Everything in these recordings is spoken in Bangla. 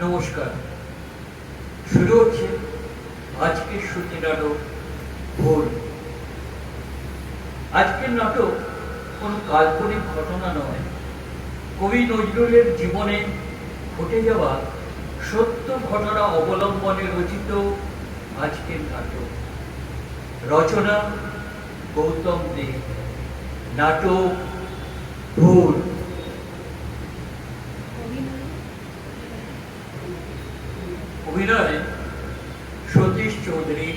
নমস্কার। শুরু হচ্ছে আজকের শ্রুতি নাটক ভুল। আজকের নাটক কোনো কাল্পনিক ঘটনা নয়, কবি নজরুলের জীবনে ঘটে যাওয়া সত্য ঘটনা অবলম্বনে রচিত আজকের নাটক। রচনা গৌতম দে, নাটক ভুল। অভিনয় সতীশ চৌধুরী,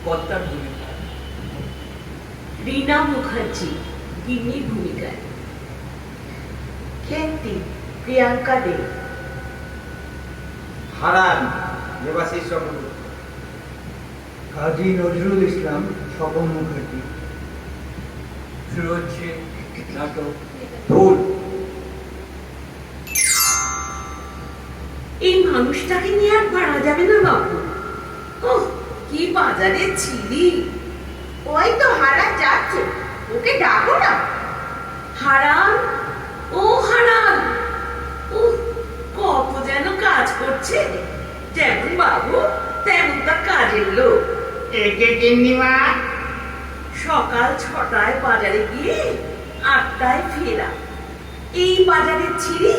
কর্তার ভূমিকায়। রীনা মুখার্জি গিন্নির ভূমিকায়। খেন্তি প্রিয়াঙ্কা দে। হারান দেবাশিস চক্রবর্তী। কাজী নজরুল ইসলাম স্বপন মুখার্জি। শুরু হচ্ছে নাটক ভুল। এই মানুষটাকে নিয়ে আর পারা যাবে না বাবু। ওহ, কি বাজারে ছিলি। ওই তো হারান যাচ্ছে, ওকে ডাকো না। হারান, ও হারান, ও কত যেন কাজ করছে। যেমন বাবু তেমন তার কাজের লোক। একে গিন্নিমা। সকাল 6টায় বাজারে গিয়ে 8টায় ফেরা। এই বাজারে ছিলি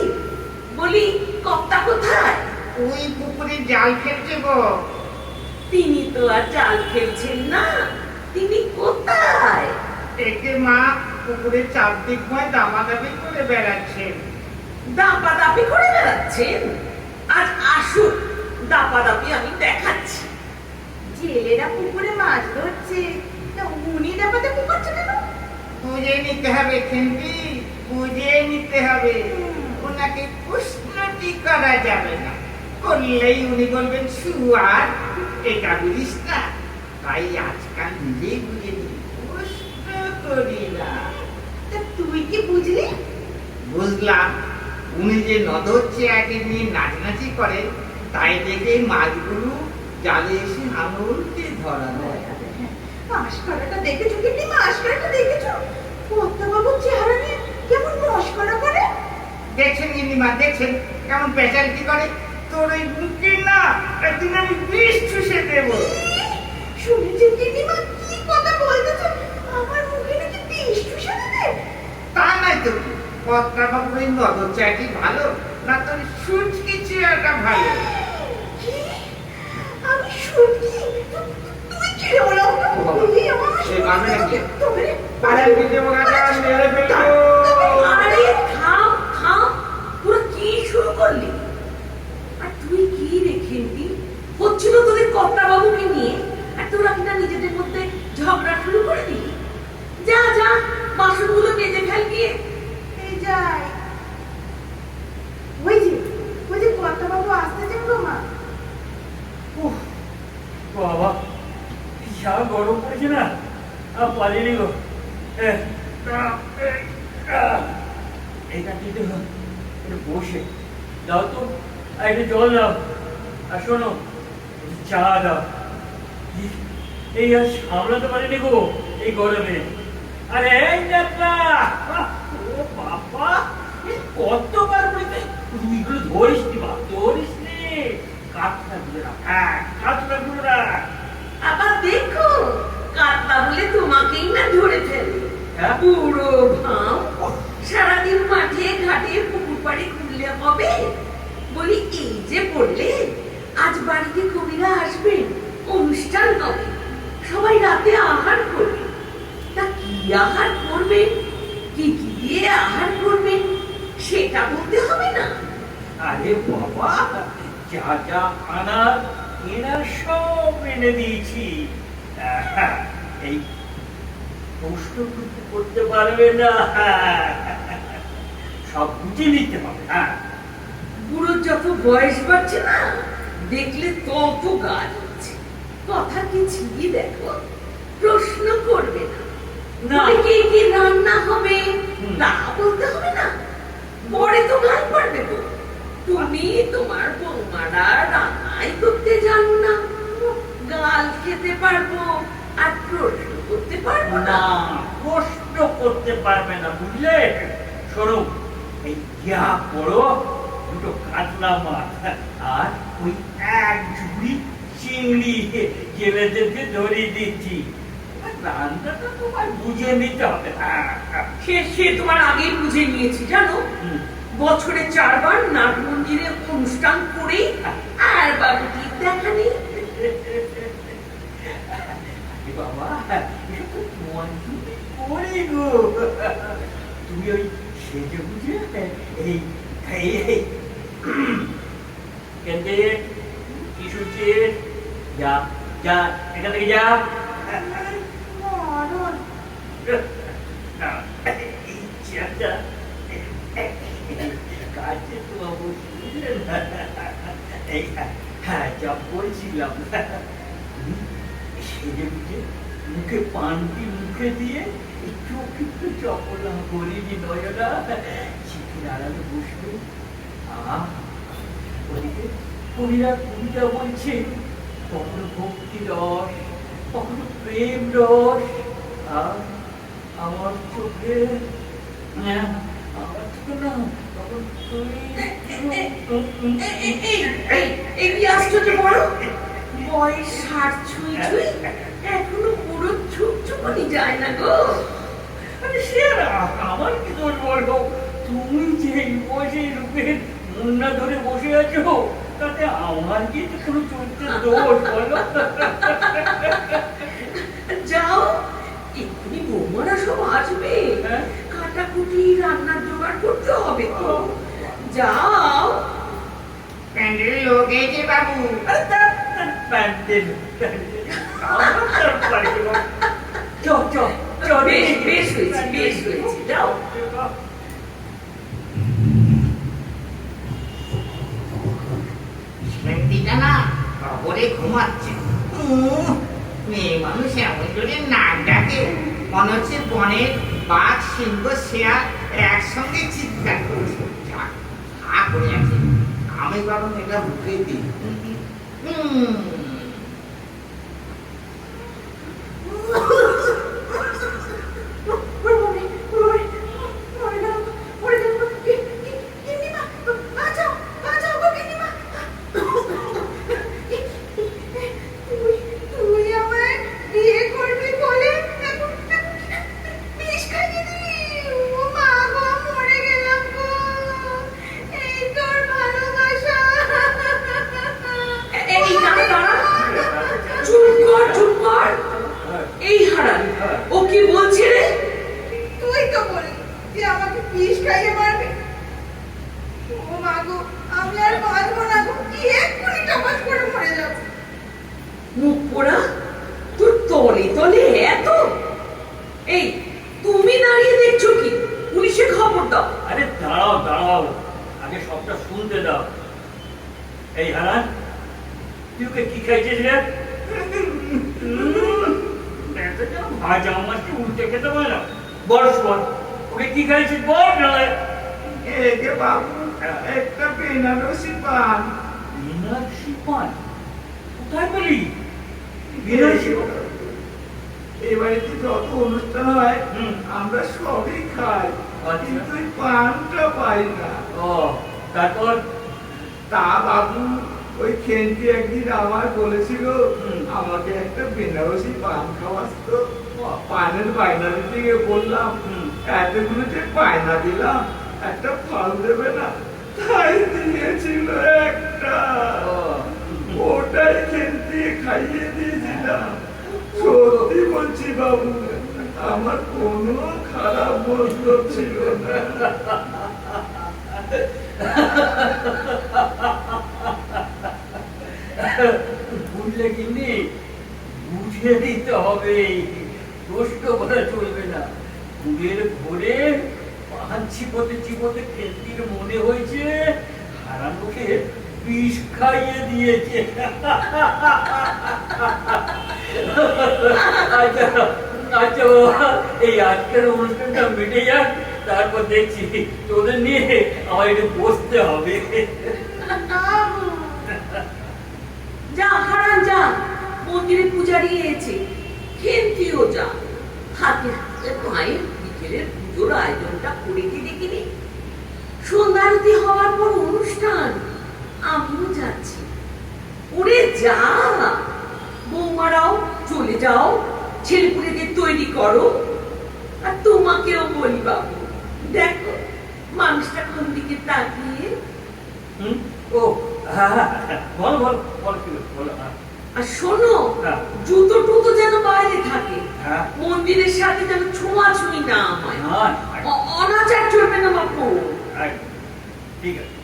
বলি কর্তা কোথায়? ওই পুকুরে জাল ফেলছে গো। তিনি তো আর জাল ফেলছেন না, তিনি কোথায়? একে মা পুকুরে চারদিক ময় দামাদামি করে বেড়াচ্ছেন। দাপাদাপি করে বেড়াচ্ছেন? আজ আসুন, দাপাদাপি আমি দেখাচ্ছি। জেলেরা পুকুরে মাছ ধরছে, তা উনি দাপাদাপি করছে কেন? বুঝে নিতে হবে খেন্তি, বুঝে নিতে হবে। ওনাকে প্রশ্নটি করা যাবে না, করলেই উনি বলবেন সুয়ার, এটা বুঝিস না। তাই আজকাল নিজেই বুঝে নি, প্রশ্ন করি না। তা তুই কি বুঝলি? বুঝলাম, উনি যে নদর চেয়ারটি নিয়ে নাচানাচি করে, তাই দেখে মাছগুলো জালে এসে আঙুলকে ধরা দেয়। মাস্করাটা দেখেছো কি? মাস্করাটা দেখেছো? কর্তাবাবুর চেহারা নিয়ে কেমন মস্করা করে। দেখছেন গিন্নিমা, দেখছেন কেমন পেঁচালটি করে। তোর ওই মুখে না একদিন আমি বিষ চুষে দেব। শুনেছেন দিদিমা কি কথা বলতেছে? আমার মুখে নাকি বিষ চুষে দেবে? তা নাই তো, পত্রাবাবুর ওই নদর চাটি ভালো না তোর সুচকি চেয়ারটা ভালো? কি? আমি শুনছি? তুই কি রে বলো? এই আমার সে মানবে নাকি? তবে পাড়ার বিজে মোকাটা মেরে ফেলবো। আরে থাম থাম, তোরা কি শুরু করলি? আর তুই কি রেখেন্তি হচ্ছিল তোদের কর্তাবাবুকে নিয়ে, আর তোরা কিনা নিজেদের মধ্যে ঝগড়া শুরু করে দিলি। যা যা, বাসনগুলো মেজে ফেল গিয়ে। এই যাই। ওই যে কর্তাবাবু আসতেছেন গো মা। উফ, বাবা যা গরম পড়েছে না, আর পারিনি গো। এইখান থেকে একটু বসে দাও তো, আর একটু জল দাও, আর শোনো চা দাও। এই আর সামলাতে পারিনি গো এই গরমে। আরে এই যাত্রা, ও বাবা, কতবার বলতে তুইগুলো ধরিস নি বাপ, ধরিস নি। কাঠটা গুলো রাখ, হ্যাঁ কাঠটা গুলো রাখ। আবার দেখো, কাতলা বলে তোমাকেই না ধরে ফেলে। হ্যাঁ? পুরো ভাম সারাদিন মাঠে ঘাটে পুকুর পাড়ে ঘুরলে হবে? বলি এই যে বললে আজ বাড়িতে কবিরা আসবেন, অনুষ্ঠান হবে, সবাই রাতে আহার করবে। তা কি আহার করবেন, কি কি দিয়ে আহার করবেন সেটা বলতে হবে না? আরে বাবা, যা যা আনার এনার সব এনে দিয়েছি। এই প্রশ্ন কিন্তু করতে পারবে না, সব বুঝে নিতে হবে। হ্যাঁ, বুড়োর যত বয়স বাড়ছে না, দেখলে তত গাছ হচ্ছে। কথা কি ছিলি দেখো, প্রশ্ন করবে না। না। কে কে রান্না হবে তা বলতে হবে না? পরে তো গান পারবে তো। তুমি তোমার বৌমারা রান্নাই করতে জানো না, গাল খেতে পারবো আর প্রশ্ন করতে পারবো না? না, প্রশ্ন করতে পারবে না, বুঝলে? শোনো, এই যা করো দুটো কাতলা মাছ আর ওই এক ঝুড়ি চিংড়ি জেলেদেরকে ধরিয়ে দিচ্ছি। রান্নাটা তোমার বুঝে নিতে হবে। সে তোমার আগেই বুঝে নিয়েছি জানো। বছরে 4 বার নাট মন্দিরে অনুষ্ঠান করে আর বাবুটির দেখা নেই। বাবা এসব তো তোমার জন্য করে গো। তুমি ওই সেজে বুঝে এই কেন্দ্রে কি শুনছি, যা যা এখান থেকে যা। এই চেয়ারটা কাছে তো অবশ্যই হ্যাঁ যা বলছিলাম, সেজে বুঝে মুখে পানটি মুখে দিয়ে চোখ একটু চপলা করিনি নয়না, চিঠির আড়ালে বসবে। ওদিকে কবিরা কবিতা বলছে, কখনো ভক্তি রস, কখনো প্রেম রস। আর আমার চোখে আমার চোখে না তখন এই আশ্চর্য বড় বয়স 60 ছুঁই ছুঁই এখনো পুরো ছুকছুকানি যায় না গো। আরে সে আমার কি দোষ বলো? তুমি যে বসে রূপের মুন্না ধরে বসে আছো, তাতে আমার কি কোনো চরিত্রের দোষ বলো? যাও, এক্ষুনি বৌমারা সব আসবে, কাটাকুটি রান্নার জোগাড় করতে হবে তো। যাও। প্যান্ডেল লোক এই যে বাবু। প্যান্ডেল বেশ হয়েছে যাও। সেন্টিটা না খবরে ঘুমাচ্ছে। মেয়ে মানুষ এমন করে নাক ডাকে, মনে হচ্ছে বনের বাঘ সিংহ শেয়াল একসঙ্গে চিৎকার করছে। করে আছে, আমি বরং এটা মুখে দিই। মুখ পোড়া, তোর তলে তলে এত। এই তুমি দাঁড়িয়ে দেখছো কি? পুলিশে খবর দাও। আরে দাঁড়াও দাঁড়াও, আগে সবটা শুনতে দাও। এই হারান, তুই ওকে কি খাইছিস রে? ভাজা মাছকে উল্টে খেতে পারে না। বল শোন, ওকে কি খাইছিস বল। নয় এই যে বাবু, একটা বেনারসি পান। বেনারসি পান কোথায় পেলি? বেনারসি পান এই বাড়িতে যত অনুষ্ঠান হয় আমরা সবই খাই, কিন্তু এই পানটা পাই না। ও তারপর? তা বাবু, ওই খেন্তি একদিন আমার বলেছিল আমাকে একটা বেনারসি পান খাওয়াস তো। পানের বায়না দিতে গিয়ে বললাম, এতগুলো যে বায়না দিলাম, একটা ফল দেবে না? তাই দিয়েছিল একটা, ওটাই খেন্তি খাইয়ে দিয়েছিলাম। সত্যি বলছি বাবু, আমার কোনো খারাপ বন্ধু ছিল না। বুঝলে কিনি, বুঝে দিতে হবে, দোষ তো করা চলবে না। কুড়ের ভোরে পান চিপতে চিপতে খেলতির মনে হয়েছে হারানোকে বিষ খাইয়ে দিয়েছে। আচ্ছা আচ্ছা, এই আজকের অনুষ্ঠানটা মিটে যাক, তারপর দেখছি তোদের নিয়ে আমার একটু বসতে হবে। যা হারান যা, মন্দিরে পূজারি এসেছে, খেন্তিও যা। হাতে হাতে মায়ের বিকেলের পুজোর আয়োজনটা করে কি দেখিনি। সন্ধ্যারতি হওয়ার পর অনুষ্ঠান, আমিও যাচ্ছি। ওরে যা, বৌমারাও চলে যাও, ছেলেপুলেদের তৈরি করো। আর তোমাকেও বলি বাবু, দেখো মানুষটা কোন দিকে তাকিয়ে। হুম? ও হ্যাঁ হ্যাঁ হ্যাঁ, বলো বলো বলো কি বলো? হ্যাঁ আর শোনো, হ্যাঁ। জুতো টুতো যেন বাইরে থাকে, হ্যাঁ। মন্দিরের সাথে যেন ছোঁয়াছুঁই না হয়। না, অনাচার চলবে না বাপু। একদম। ঠিক আছে।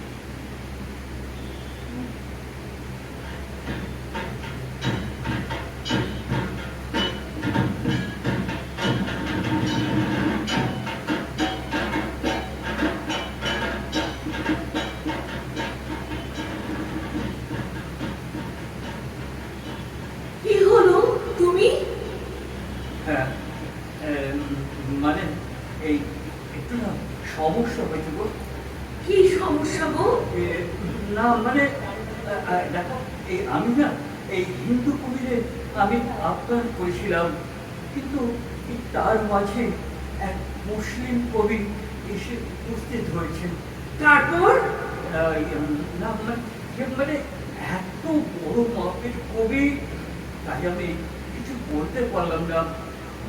কি হলো তুমি? হ্যাঁ মানে এই একটু না সমস্যা হয়েছে গো। কি সমস্যা গো? এ, না মানে দেখো এই আমি না এই হিন্দু কবিরে আমি আপ্যায়ন করেছিলাম, কিন্তু তার মাঝে এক মুসলিম কবি এসে উপস্থিত হয়েছেন। তারপর? না মানে এত বড় মাপের কবি, তাই আমি কিছু বলতে পারলাম না।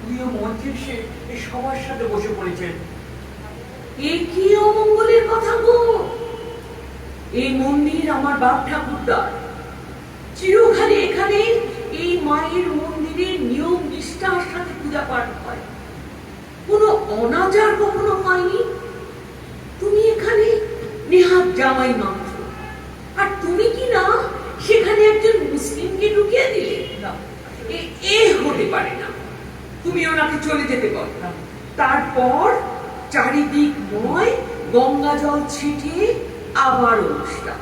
উনিও মঞ্চে এসে এই সবার সাথে বসে পড়েছেন। এ কি অমঙ্গলের কথা গো? এই মন্দির আমার বাপ ঠাকুরদার, চিরকালে এখানে এই মায়ের মন্দিরে নিয়ম নিষ্ঠার সাথে পূজা পাঠ হয়, কোনো অনাচার কখনো হয়নি। তুমি এখানে নেহাত জামাই মাত্র, আর তুমি কি না সেখানে একজন মুসলিমকে ঢুকিয়ে দিলে? না এ হতে পারে না। তুমি ওনাকে চলে যেতে বলো। না, তারপর চারিদিকময় গঙ্গা জল ছিটিয়ে আবার অনুষ্ঠান।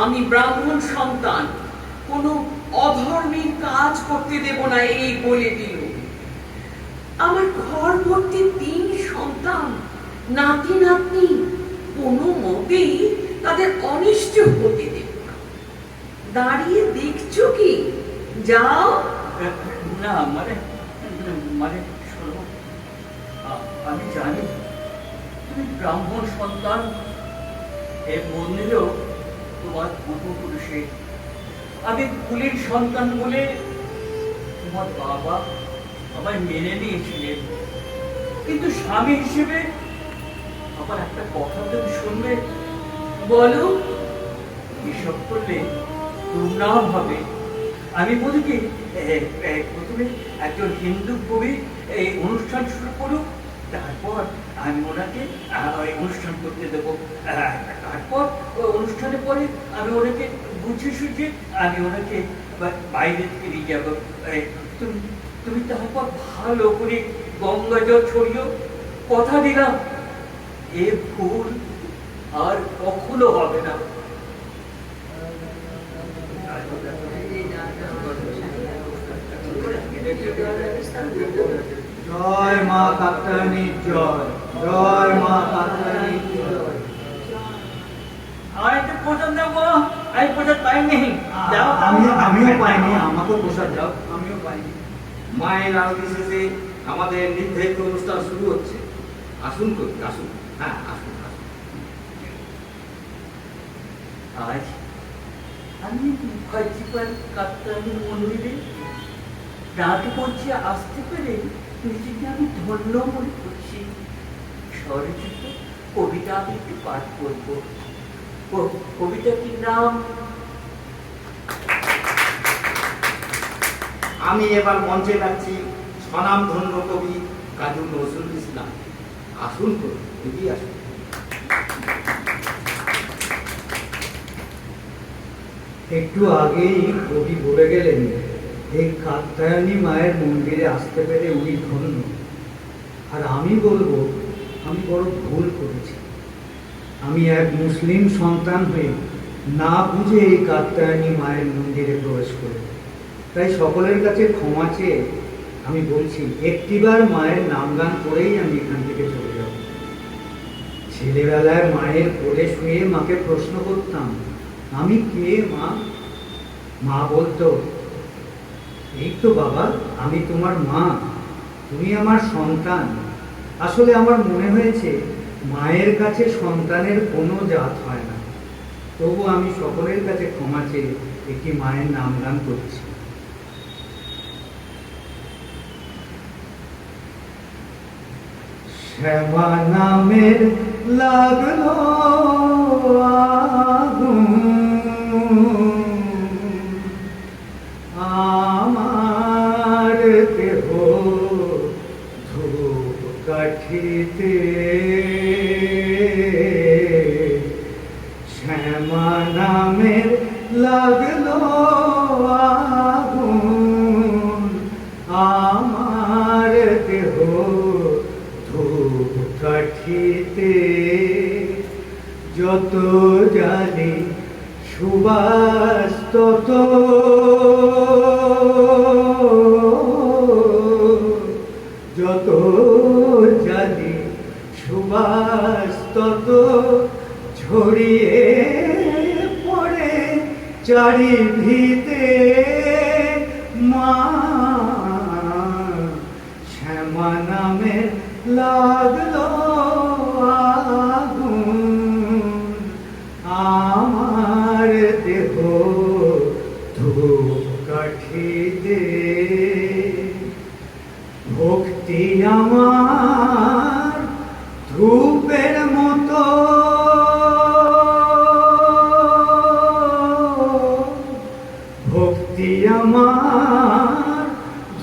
আমি ব্রাহ্মণ সন্তান, কোনো অধর্মের কাজ করতে দেব না, এই বলে দিল। আমার ঘর ভর্তি 3 সন্তান, নাতি নাতনি, কোনো মতেই তাদের অনিষ্ট হতে দেব না। দাঁড়িয়ে দেখছো কি? যাও। না মানে মানে শোনো, আমি জানি তুমি ব্রাহ্মণ সন্তান, এর মন্দিরেও তোমার পূর্বপুরুষে। আমি কুলির সন্তান বলে তোমার বাবা আমায় মেনে নিয়েছিলেন, কিন্তু স্বামী হিসেবে আমার একটা কথা তুমি শুনবে? বলো। এসব করলে দুর্নাম হবে। আমি বলি কি, প্রথমে একজন হিন্দু কবি এই অনুষ্ঠান শুরু করুক, তারপর আমি ওনাকে ওই অনুষ্ঠান করতে দেবো। তারপর ওই অনুষ্ঠানের পরে আমি ওনাকে বুঝিয়ে সুঝিয়ে আমি ওনাকে বাইরে থেকে নিয়ে যাবো। তুমি তুমি তারপর ভালো করে গঙ্গা জল ছড়িও, কথা দিলাম এ ভুল আর কখনো হবে না। জয় মা কাত্যায়নীর জয়, জয় মা কাত্যায়নীর জয়। আমি তো প্রসাদ দেবো, আমি প্রসাদ পাইনি। যাও। আমিও পাইনি, আমাকেও প্রসাদ দাও। আমিও পাইনি। মায়ের আরতি শেষে আমাদের নির্ধারিত অনুষ্ঠান শুরু হচ্ছে। আসুন কবি, আসুন। হ্যাঁ, আসুন আসুন। আজ আমি মুখার্জিপাড় কাত্যায়নী মন্দিরে রাত পৌঁছে আসতে পেরে নিজেকে আমি ধন্য মনে করছি। স্বরচিত কবিতা আমি একটু পাঠ করবো। কবিতাটির নাম আমি এবার মঞ্চে ডাকছি স্বনামধন্য কবি কাজী নজরুল ইসলাম। আসুন কবি, এগিয়ে আসুন। একটু আগেই কবি বলে গেলেন এই কাত্যায়নী মায়ের মন্দিরে আসতে পেরে উনি ধন্য। আর আমি বলবো আমি বড় ভুল করেছি। আমি এক মুসলিম সন্তান হয়ে না বুঝে এই কাত্যায়নী মায়ের মন্দিরে প্রবেশ করি। তাই সকলের কাছে ক্ষমা চেয়ে আমি বলছি একটিবার মায়ের নামগান করেই আমি এখান থেকে চলে যাব। ছেলেবেলায় মায়ের কোলে শুয়ে মাকে প্রশ্ন করতাম, আমি কে মা? মা বলতো, এই তো বাবা, আমি তোমার মা, তুমি আমার সন্তান। আসলে আমার মনে হয়েছে মায়ের কাছে সন্তানের কোনো জাত হয় না। তবু আমি সকলের কাছে ক্ষমা চেয়ে একটি মায়ের নামগান করছি। শ্যামা নামের লাগলো আগুন, আমার দেহ ধূপ কাঠিতে, শ্যামা নামের লাগলো আগুন, আমার দেহ ধূপ কাঠিতে, যত জানি সুবাস তত, যত জানি সুবাস তত ছড়িয়ে পড়ে চারিদিকে। মা শ্যামা নামে লাগলো আগুন, আমার দেহ ধূপ কাঠিতে। ভক্তি আমার ধূপের মতো, ভক্তি আমার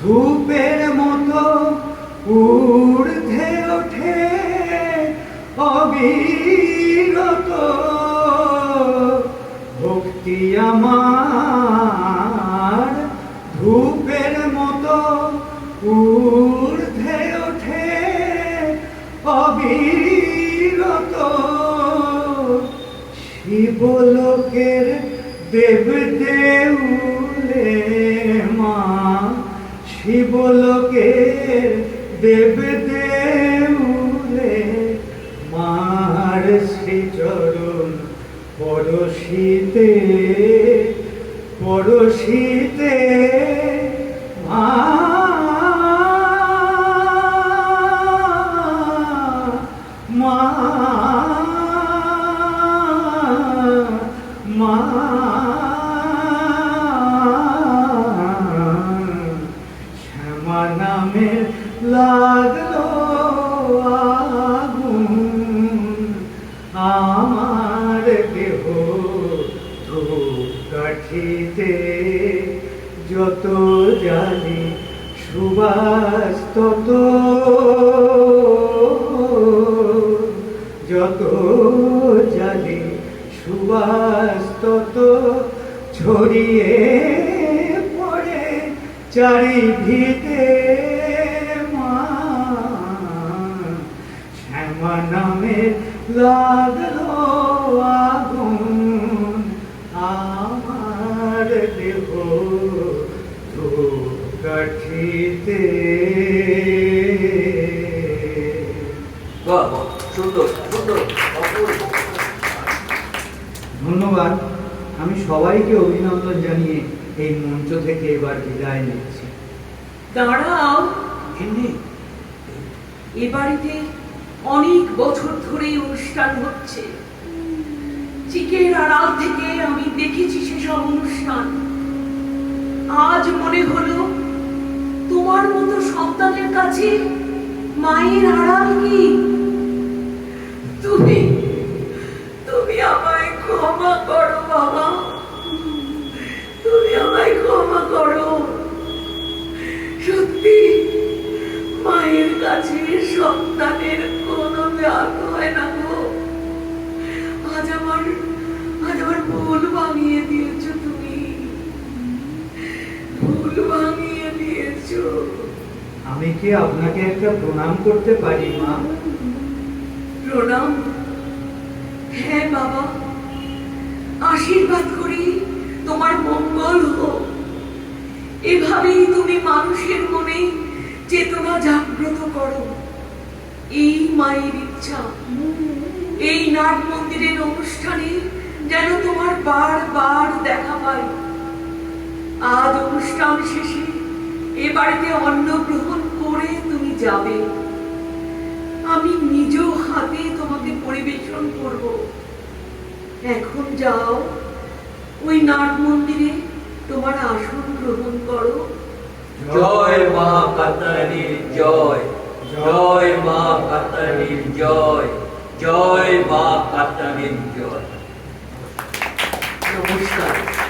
ধূপের মতো ঊর্ধ্বে ওঠে অবিরত। ভক্তি আমার ধূপের মতো ঊর্ধ্বে ওঠে অবিরত। শিবলোকের দেব দেউলে মা, শিবলোকের দেব দেউলে মার শ্রীচরণ পরশিতে, পরশিতে মা, মা, মা, শ্যামা নামে লাগলো আগুন, আমার দেহ ধূপ কাঠিতে, যত জানি সুবাস তত, যত জানি সুবাস তত ছড়িয়ে পড়ে চারিদিকে। মা শ্যামা নামে লাগলো আগুন, আমার দেহ ধূপ কাঠিতে। বাহ বাহ, সুন্দর সুন্দর, অপূর্ব। ধন্যবাদ। আমি সবাইকে অভিনন্দন জানিয়ে এই মঞ্চ থেকে এবার বিদায় নিচ্ছি। দাঁড়াও, হিন্দি এ বাড়িতে অনেক বছর ধরে অনুষ্ঠান হচ্ছে। চিকের আড়াল থেকে আমি দেখেছি সেসব অনুষ্ঠান। আজ মনে হলো তোমার মতো সন্তানের কাছে মায়ের আড়াল কি? তুমি তুমি আমায় ক্ষমা করো বাবা, তুমি আমায় ক্ষমা করো। সত্যি মায়ের কাছে সন্তানের কোনো জাত হয় না গো। আজ আমার ভুল ভাঙিয়ে দিয়েছো, তুমি ভুল ভাঙিয়ে দিয়েছো। আমি কি আপনাকে একটা প্রণাম করতে পারি মা? প্রণাম? হ্যাঁ বাবা, আশীর্বাদ করি তোমার মঙ্গল হোক। এভাবেই তুমি মানুষের মনে চেতনা জাগ্রত করো। এই মায়ের ইচ্ছা এই নাট মন্দিরের অনুষ্ঠানে যেন তোমার বারবার দেখা পাই। আজ অনুষ্ঠান শেষে এ বাড়িতে অন্ন গ্রহণ করে তুমি যাবে। আমি নিজ হাতে তোমাকে পরিবেশন করব। এখন যাও, ওই নাট মন্দিরে তোমার আসন গ্রহণ করো। জয় মা কাত্যায়নীর জয়, জয় মা কাত্যায়নীর জয়, জয় মা কাত্যায়নীর জয়। নমস্কার।